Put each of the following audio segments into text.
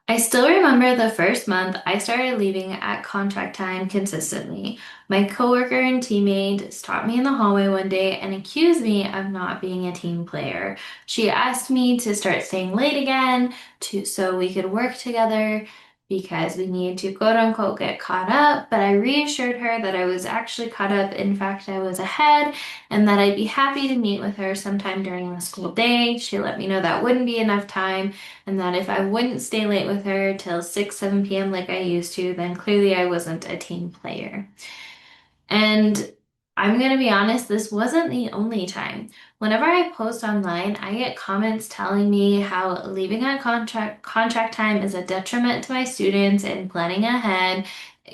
I still remember the first month I started leaving at contract time consistently. My coworker and teammate stopped me in the hallway one day and accused me of not being a team player. She asked me to start staying late again so we could work together because we needed to quote unquote get caught up, but I reassured her that I was actually caught up. In fact, I was ahead and that I'd be happy to meet with her sometime during the school day. She let me know that wouldn't be enough time and that if I wouldn't stay late with her till 6, 7 p.m. like I used to, then clearly I wasn't a team player. And I'm gonna be honest, this wasn't the only time. Whenever I post online, I get comments telling me how leaving on contract time is a detriment to my students and planning ahead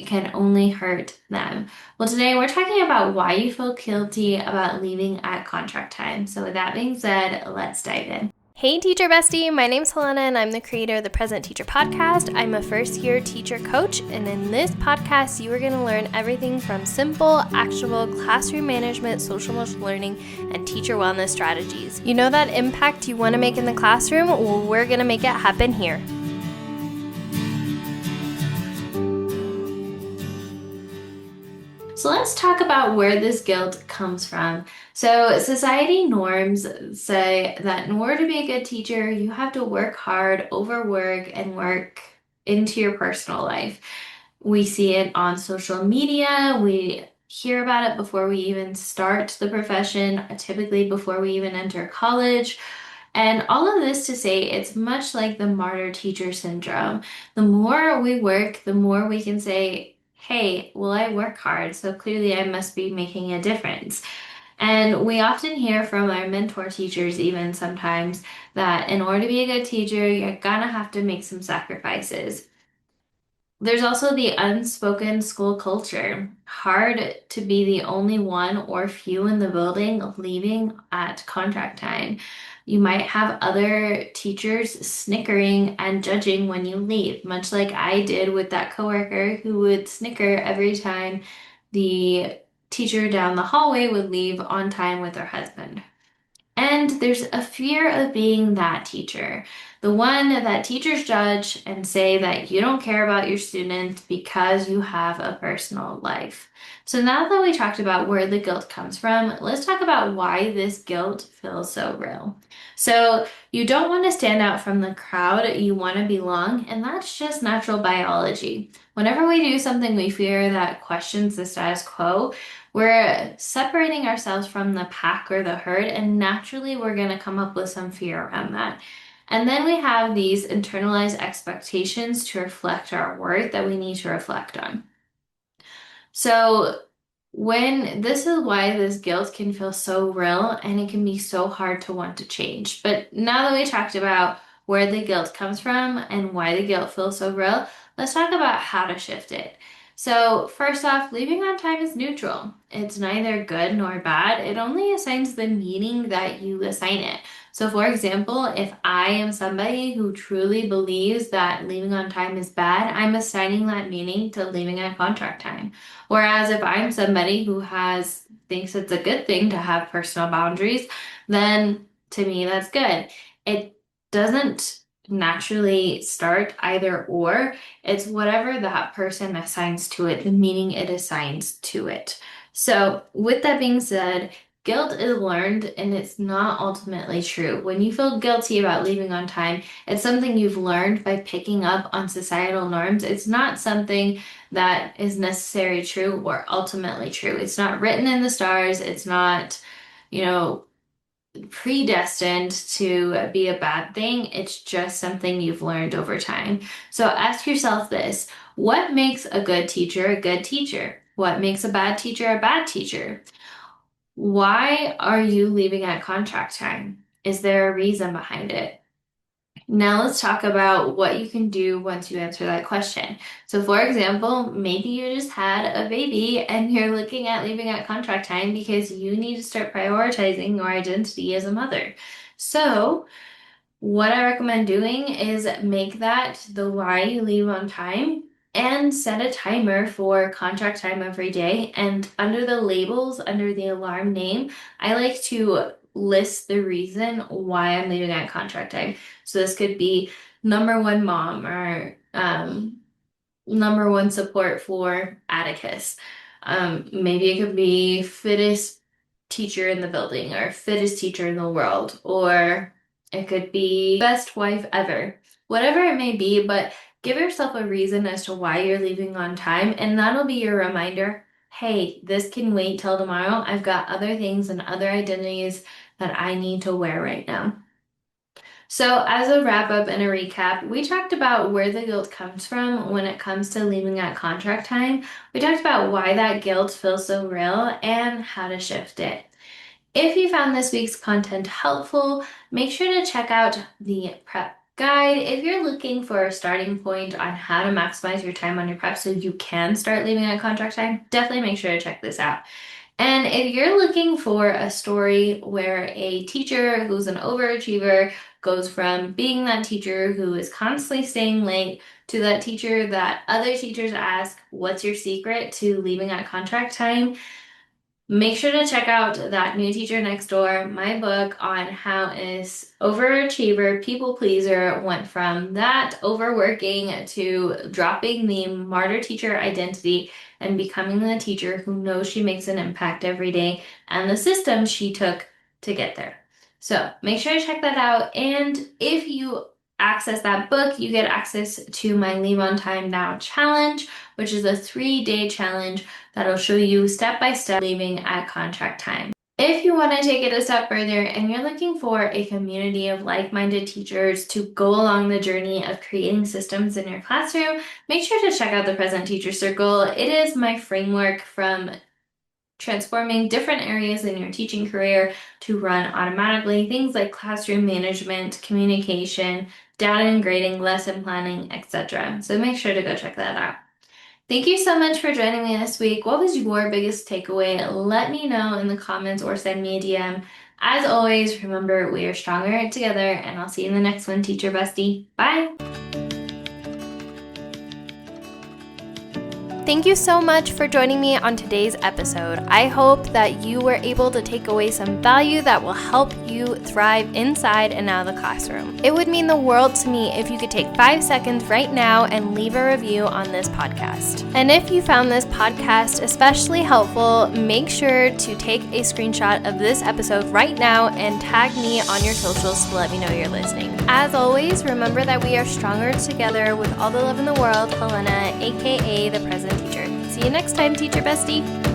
can only hurt them. Well, today we're talking about why you feel guilty about leaving at contract time. So with that being said, let's dive in. Hey, teacher bestie. My name's Helena, and I'm the creator of the Present Teacher Podcast. I'm a first-year teacher coach, and in this podcast, you are going to learn everything from simple, actionable classroom management, social emotional learning, and teacher wellness strategies. You know that impact you want to make in the classroom? Well, we're going to make it happen here. So let's talk about where this guilt comes from. So society norms say that in order to be a good teacher, you have to work hard, overwork, and work into your personal life. We see it on social media. We hear about it before we even start the profession, typically before we even enter college. And all of this to say, it's much like the martyr teacher syndrome. The more we work, the more we can say, hey, well, I work hard, so clearly I must be making a difference. And we often hear from our mentor teachers, even sometimes, that in order to be a good teacher, you're gonna have to make some sacrifices. There's also the unspoken school culture. Hard to be the only one or few in the building leaving at contract time. You might have other teachers snickering and judging when you leave, much like I did with that coworker who would snicker every time the teacher down the hallway would leave on time with her husband. And there's a fear of being that teacher, the one that teachers judge and say that you don't care about your student because you have a personal life. So now that we talked about where the guilt comes from, let's talk about why this guilt feels so real. So you don't want to stand out from the crowd, you want to belong, and that's just natural biology. Whenever we do something we fear that questions the status quo, we're separating ourselves from the pack or the herd, and naturally we're going to come up with some fear around that. And then we have these internalized expectations to reflect our worth that we need to reflect on. So, when this is why this guilt can feel so real and it can be so hard to want to change. But now that we talked about where the guilt comes from and why the guilt feels so real, let's talk about how to shift it. So, first off, leaving on time is neutral. It's neither good nor bad. It only assigns the meaning that you assign it. So, for example, if I am somebody who truly believes that leaving on time is bad, I'm assigning that meaning to leaving at contract time. Whereas if I'm somebody who has thinks it's a good thing to have personal boundaries, then to me that's good. It doesn't naturally start either or. It's whatever that person assigns to it, the meaning it assigns to it. So, with that being said, guilt is learned and it's not ultimately true. When you feel guilty about leaving on time, it's something you've learned by picking up on societal norms. It's not something that is necessarily true or ultimately true. It's not written in the stars. It's not, you know, predestined to be a bad thing. It's just something you've learned over time. So ask yourself this: what makes a good teacher a good teacher? What makes a bad teacher a bad teacher? Why are you leaving at contract time? Is there a reason behind it? Now let's talk about what you can do once you answer that question. So, for example, maybe you just had a baby and you're looking at leaving at contract time because you need to start prioritizing your identity as a mother. So, what I recommend doing is make that the why you leave on time and set a timer for contract time every day. And under the labels, under the alarm name, I like to list the reason why I'm leaving at contract time. So this could be number one mom or number one support for Atticus. Maybe it could be fittest teacher in the building or fittest teacher in the world, or it could be best wife ever. Whatever it may be, but give yourself a reason as to why you're leaving on time, and that'll be your reminder. Hey, this can wait till tomorrow. I've got other things and other identities that I need to wear right now. So, as a wrap up and a recap, we talked about where the guilt comes from when it comes to leaving at contract time. We talked about why that guilt feels so real and how to shift it. If you found this week's content helpful, make sure to check out the prep guide. If you're looking for a starting point on how to maximize your time on your prep so you can start leaving at contract time, definitely make sure to check this out. And if you're looking for a story where a teacher who's an overachiever goes from being that teacher who is constantly staying late to that teacher that other teachers ask, what's your secret to leaving at contract time? Make sure to check out that New Teacher Next Door, my book on how is overachiever, people pleaser went from that overworking to dropping the martyr teacher identity and becoming the teacher who knows she makes an impact every day and the system she took to get there. So make sure to check that out. And if you access that book, you get access to my Leave on Time Now challenge, which is a 3-day challenge that'll show you step by step leaving at contract time. If you want to take it a step further and you're looking for a community of like-minded teachers to go along the journey of creating systems in your classroom, make sure to check out the Present Teacher Circle. It is my framework from transforming different areas in your teaching career to run automatically, things like classroom management, communication, data and grading, lesson planning, etc. So make sure to go check that out. Thank you so much for joining me this week. What was your biggest takeaway? Let me know in the comments or send me a DM. As always, remember we are stronger together, and I'll see you in the next one, Teacher Bestie. Bye. Thank you so much for joining me on today's episode. I hope that you were able to take away some value that will help you thrive inside and out of the classroom. It would mean the world to me if you could take 5 seconds right now and leave a review on this podcast. And if you found this podcast especially helpful, make sure to take a screenshot of this episode right now and tag me on your socials to let me know you're listening. As always, remember that we are stronger together with all the love in the world. Helena, aka the Present Teacher. See you next time, Teacher Bestie.